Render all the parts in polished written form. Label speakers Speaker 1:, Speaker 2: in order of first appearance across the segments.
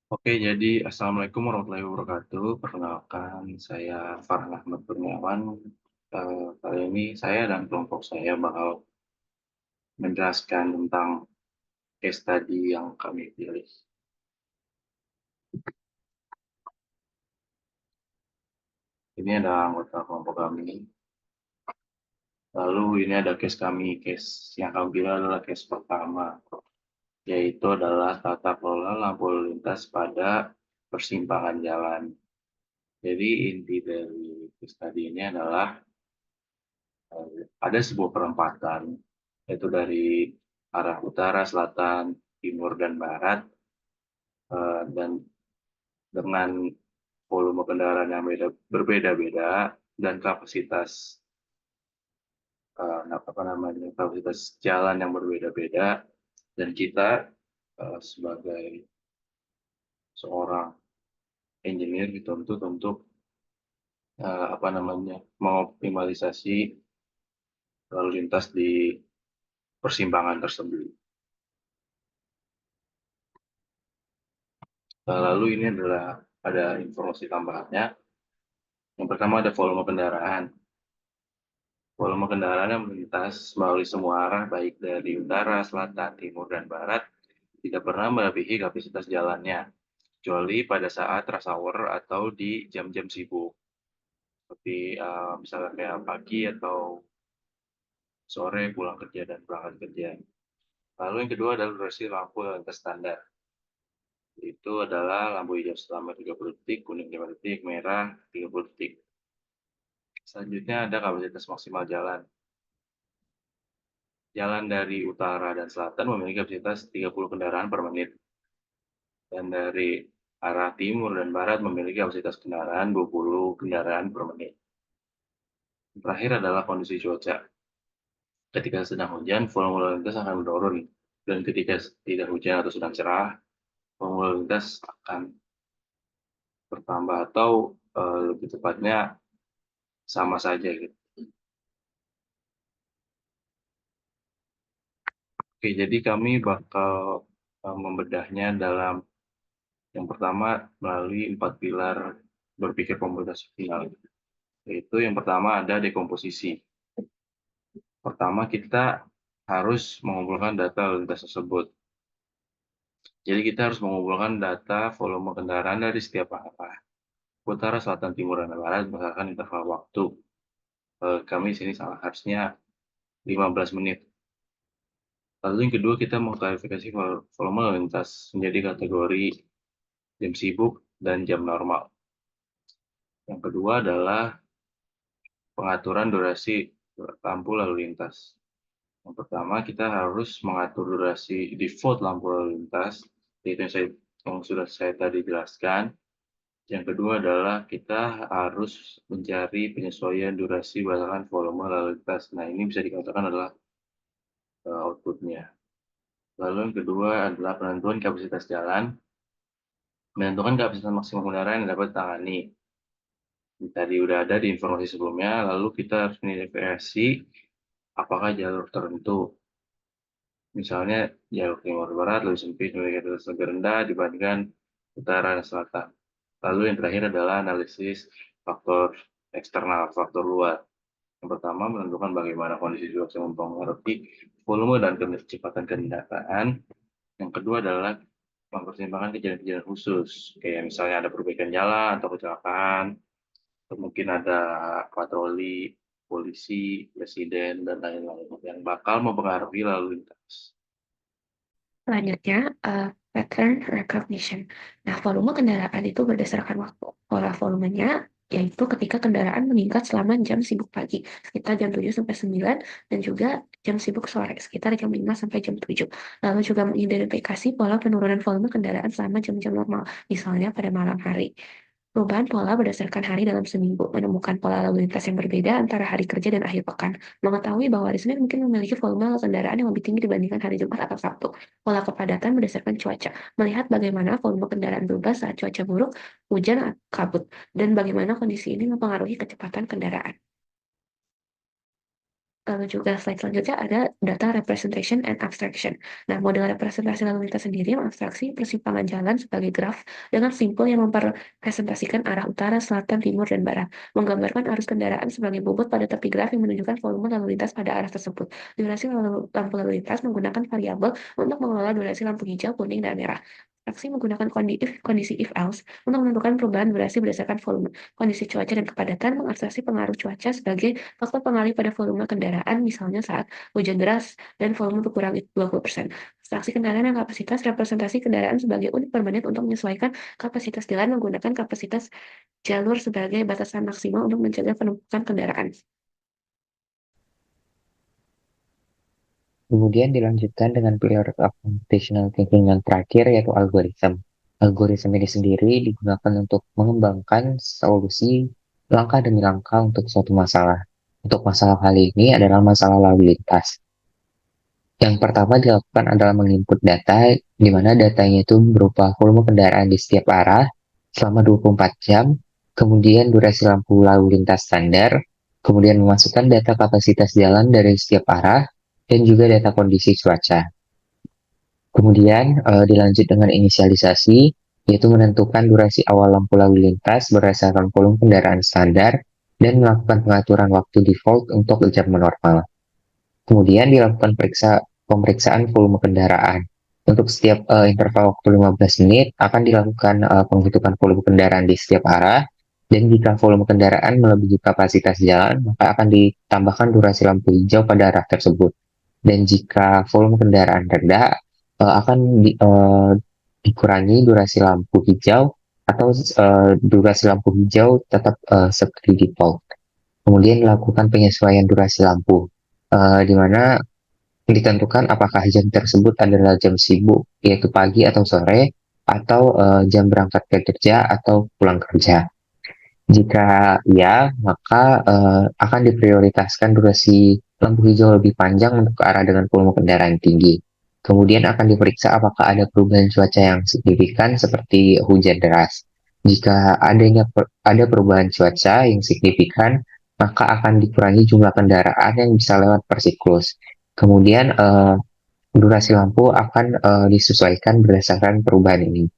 Speaker 1: Oke, jadi Assalamualaikum warahmatullahi wabarakatuh. Perkenalkan, saya Farhan Ahmad Kurniawan. Kali ini saya dan kelompok saya bakal menjelaskan tentang case study yang kami pilih. Ini adalah anggota kelompok kami. Lalu ini ada case yang kami pilih adalah case pertama, yaitu adalah tata kelola lampu lalu lintas pada persimpangan jalan. Jadi inti dari case study ini adalah ada sebuah perempatan, yaitu dari arah utara, selatan, timur, dan barat, dan dengan volume kendaraan yang berbeda-beda dan kapasitas jalan yang berbeda-beda, dan kita sebagai seorang engineer dituntut untuk mengoptimalisasi lalu lintas di persimpangan tersebut. Lalu ini adalah ada informasi tambahannya. Yang pertama ada volume kendaraan. Volume kendaraan yang melintas melalui semua arah, baik dari utara, selatan, timur, dan barat, tidak pernah melebihi kapasitas jalannya, kecuali pada saat rush hour atau di jam-jam sibuk, seperti misalnya kayak pagi atau sore pulang kerja dan berangkat kerja. Lalu yang kedua adalah durasi lampu lalu lintas standar. Itu adalah lampu hijau selama 30 detik, kuning 5 detik, merah 30 detik. Selanjutnya ada kapasitas maksimal jalan. Jalan dari utara dan selatan memiliki kapasitas 30 kendaraan per menit. Dan dari arah timur dan barat memiliki kapasitas kendaraan 20 kendaraan per menit. Yang terakhir adalah kondisi cuaca. Ketika sedang hujan, volume lalu lintas akan menurun. Dan ketika tidak hujan atau sedang cerah, volume lalu lintas akan bertambah atau lebih tepatnya sama saja gitu. Oke, jadi kami bakal membedahnya dalam yang pertama melalui 4 pilar berpikir komputasional. Yaitu yang pertama ada dekomposisi. Pertama kita harus mengumpulkan data lalu lintas tersebut. Jadi kita harus mengumpulkan data volume kendaraan dari setiap arah, utara, selatan, timur, dan barat berdasarkan interval waktu. Kami di sini harusnya 15 menit. Lalu yang kedua kita mengklarifikasi volume lalu lintas menjadi kategori jam sibuk dan jam normal. Yang kedua adalah pengaturan durasi lampu lalu lintas. Yang pertama, kita harus mengatur durasi default lampu lalu lintas, yaitu yang sudah saya tadi jelaskan. Yang kedua adalah kita harus mencari penyesuaian durasi berdasarkan volume lalu lintas. Nah, ini bisa dikatakan adalah outputnya. Lalu yang kedua adalah penentuan kapasitas jalan. Menentukan kapasitas maksimum kendaraan yang dapat ditangani. Tadi udah ada di informasi sebelumnya, lalu kita harus menidentifikasi apakah jalur tertentu. Misalnya jalur timur barat lebih sempit memiliki kapasitas lebih rendah dibandingkan utara dan selatan. Lalu yang terakhir adalah analisis faktor eksternal, faktor luar. Yang pertama menentukan bagaimana kondisi cuaca mempengaruhi volume dan kecepatan kendaraan. Yang kedua adalah mempertimbangkan kejadian-kejadian khusus, kayak misalnya ada perbaikan jalan atau kecelakaan, atau mungkin ada patroli, polisi, presiden, dan lain-lain yang bakal mempengaruhi lalu lintas.
Speaker 2: Selanjutnya, pattern recognition. Nah, volume kendaraan itu berdasarkan waktu. Pola volumenya yaitu ketika kendaraan meningkat selama jam sibuk pagi, sekitar jam 7 sampai 9, dan juga jam sibuk sore, sekitar jam 5 sampai jam 7. Lalu juga mengidentifikasi pola penurunan volume kendaraan selama jam-jam normal, misalnya pada malam hari. Perubahan pola berdasarkan hari dalam seminggu, menemukan pola lalu lintas yang berbeda antara hari kerja dan akhir pekan, mengetahui bahwa hari Senin mungkin memiliki volume kendaraan yang lebih tinggi dibandingkan hari Jumat atau Sabtu, pola kepadatan berdasarkan cuaca, melihat bagaimana volume kendaraan berubah saat cuaca buruk, hujan, atau kabut, dan bagaimana kondisi ini mempengaruhi kecepatan kendaraan. Lalu juga slide selanjutnya ada data representation and abstraction. Nah, model representasi lalu lintas sendiri mengabstraksi persimpangan jalan sebagai graf dengan simpel yang mempresentasikan arah utara, selatan, timur, dan barat. Menggambarkan arus kendaraan sebagai bobot pada tepi graf yang menunjukkan volume lalu lintas pada arah tersebut. Durasi lampu lalu lintas menggunakan variabel untuk mengelola durasi lampu hijau, kuning, dan merah. Abstraksi menggunakan kondisi if-else untuk menentukan perubahan durasi berdasarkan volume. Kondisi cuaca dan kepadatan mengabstraksi pengaruh cuaca sebagai faktor pengalih pada volume kendaraan, misalnya saat hujan deras dan volume berkurang 20%. Abstraksi kendaraan dan kapasitas representasi kendaraan sebagai unit per menit untuk menyesuaikan kapasitas jalan menggunakan kapasitas jalur sebagai batasan maksimal untuk mencegah penumpukan kendaraan.
Speaker 3: Kemudian dilanjutkan dengan pilihan of computational thinking yang terakhir yaitu algoritma. Algoritma ini sendiri digunakan untuk mengembangkan solusi langkah demi langkah untuk suatu masalah. Untuk masalah kali ini adalah masalah lalu lintas. Yang pertama dilakukan adalah menginput data, di mana datanya itu berupa volume kendaraan di setiap arah selama 24 jam, kemudian durasi lampu lalu lintas standar, kemudian memasukkan data kapasitas jalan dari setiap arah, dan juga data kondisi cuaca. Kemudian dilanjut dengan inisialisasi, yaitu menentukan durasi awal lampu lalu lintas berdasarkan volume kendaraan standar, dan melakukan pengaturan waktu default untuk jam normal. Kemudian dilakukan pemeriksaan volume kendaraan. Untuk setiap interval waktu 15 menit akan dilakukan penghitungan volume kendaraan di setiap arah. Dan jika volume kendaraan melebihi kapasitas jalan, maka akan ditambahkan durasi lampu hijau pada arah tersebut. Dan jika volume kendaraan rendah, akan dikurangi durasi lampu hijau atau durasi lampu hijau tetap seperti default. Kemudian dilakukan penyesuaian durasi lampu, di mana ditentukan apakah jam tersebut adalah jam sibuk, yaitu pagi atau sore, atau jam berangkat kerja atau pulang kerja. Jika ya, maka akan diprioritaskan durasi lampu hijau lebih panjang untuk ke arah dengan volume kendaraan tinggi. Kemudian akan diperiksa apakah ada perubahan cuaca yang signifikan seperti hujan deras. Jika ada perubahan cuaca yang signifikan, maka akan dikurangi jumlah kendaraan yang bisa lewat per siklus. Kemudian durasi lampu akan disesuaikan berdasarkan perubahan ini.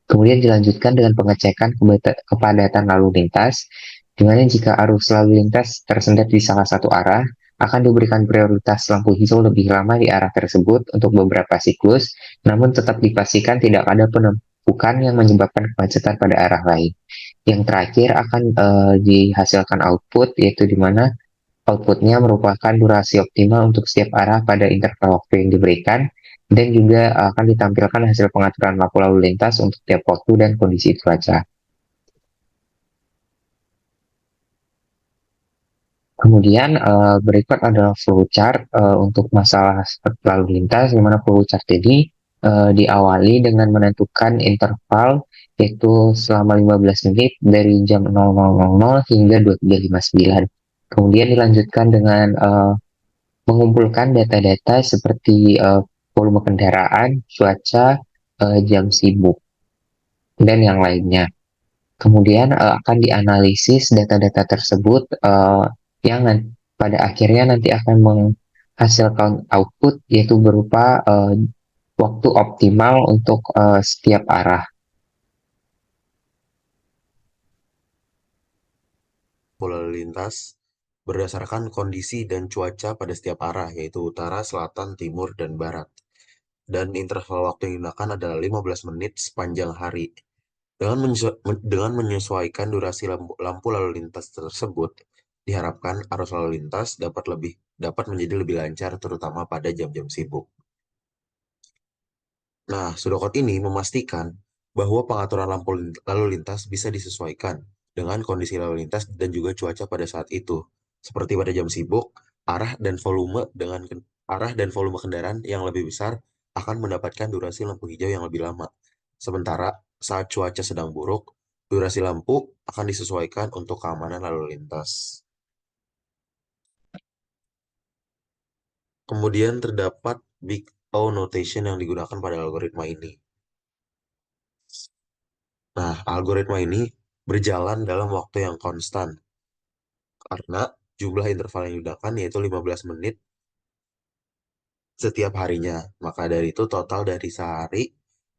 Speaker 3: Kemudian dilanjutkan dengan pengecekan kepadatan lalu lintas, di mana jika arus lalu lintas tersendat di salah satu arah, akan diberikan prioritas lampu hijau lebih lama di arah tersebut untuk beberapa siklus, namun tetap dipastikan tidak ada penumpukan yang menyebabkan kemacetan pada arah lain. Yang terakhir akan dihasilkan output, yaitu di mana outputnya merupakan durasi optimal untuk setiap arah pada interval waktu yang diberikan, dan juga akan ditampilkan hasil pengaturan lampu lalu lintas untuk tiap waktu dan kondisi cuaca. Kemudian berikut adalah flowchart untuk masalah lalu lintas, di mana flowchart ini diawali dengan menentukan interval yaitu selama 15 menit dari jam 00.00 hingga 23.59. Kemudian dilanjutkan dengan mengumpulkan data-data seperti volume kendaraan, cuaca, jam sibuk, dan yang lainnya. Kemudian akan dianalisis data-data tersebut yang pada akhirnya nanti akan menghasilkan output yaitu berupa waktu optimal untuk setiap arah.
Speaker 4: Lalu lintas berdasarkan kondisi dan cuaca pada setiap arah, yaitu utara, selatan, timur, dan barat. Dan interval waktu yang digunakan adalah 15 menit sepanjang hari. Dengan menyesuaikan durasi lampu lalu lintas tersebut, diharapkan arus lalu lintas dapat menjadi lebih lancar, terutama pada jam-jam sibuk. Nah, Sudokot ini memastikan bahwa pengaturan lampu lalu lintas bisa disesuaikan dengan kondisi lalu lintas dan juga cuaca pada saat itu. Seperti pada jam sibuk, arah dan volume kendaraan yang lebih besar akan mendapatkan durasi lampu hijau yang lebih lama. Sementara saat cuaca sedang buruk, durasi lampu akan disesuaikan untuk keamanan lalu lintas. Kemudian terdapat Big O notation yang digunakan pada algoritma ini. Nah, algoritma ini berjalan dalam waktu yang konstan karena jumlah interval yang digunakan yaitu 15 menit setiap harinya. Maka dari itu total dari sehari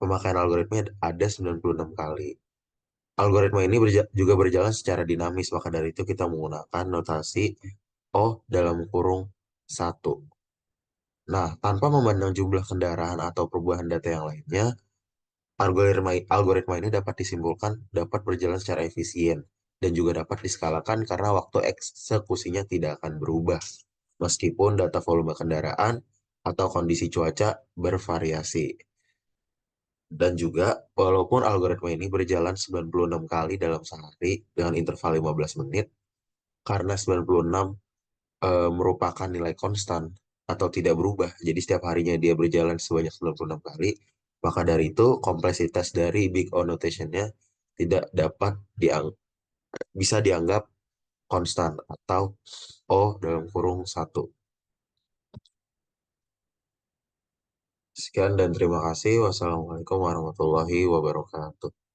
Speaker 4: pemakaian algoritma ada 96 kali. Algoritma ini juga berjalan secara dinamis, maka dari itu kita menggunakan notasi O dalam kurung 1. Nah, tanpa memandang jumlah kendaraan atau perubahan data yang lainnya, algoritma ini dapat disimpulkan dapat berjalan secara efisien dan juga dapat diskalakan karena waktu eksekusinya tidak akan berubah, meskipun data volume kendaraan atau kondisi cuaca bervariasi. Dan juga, walaupun algoritma ini berjalan 96 kali dalam sehari dengan interval 15 menit, karena 96 merupakan nilai konstan atau tidak berubah, jadi setiap harinya dia berjalan sebanyak 96 kali, maka dari itu kompleksitas dari big O notation-nya tidak dapat bisa dianggap konstan atau O dalam kurung 1. Sekian dan terima kasih. Wassalamualaikum warahmatullahi wabarakatuh.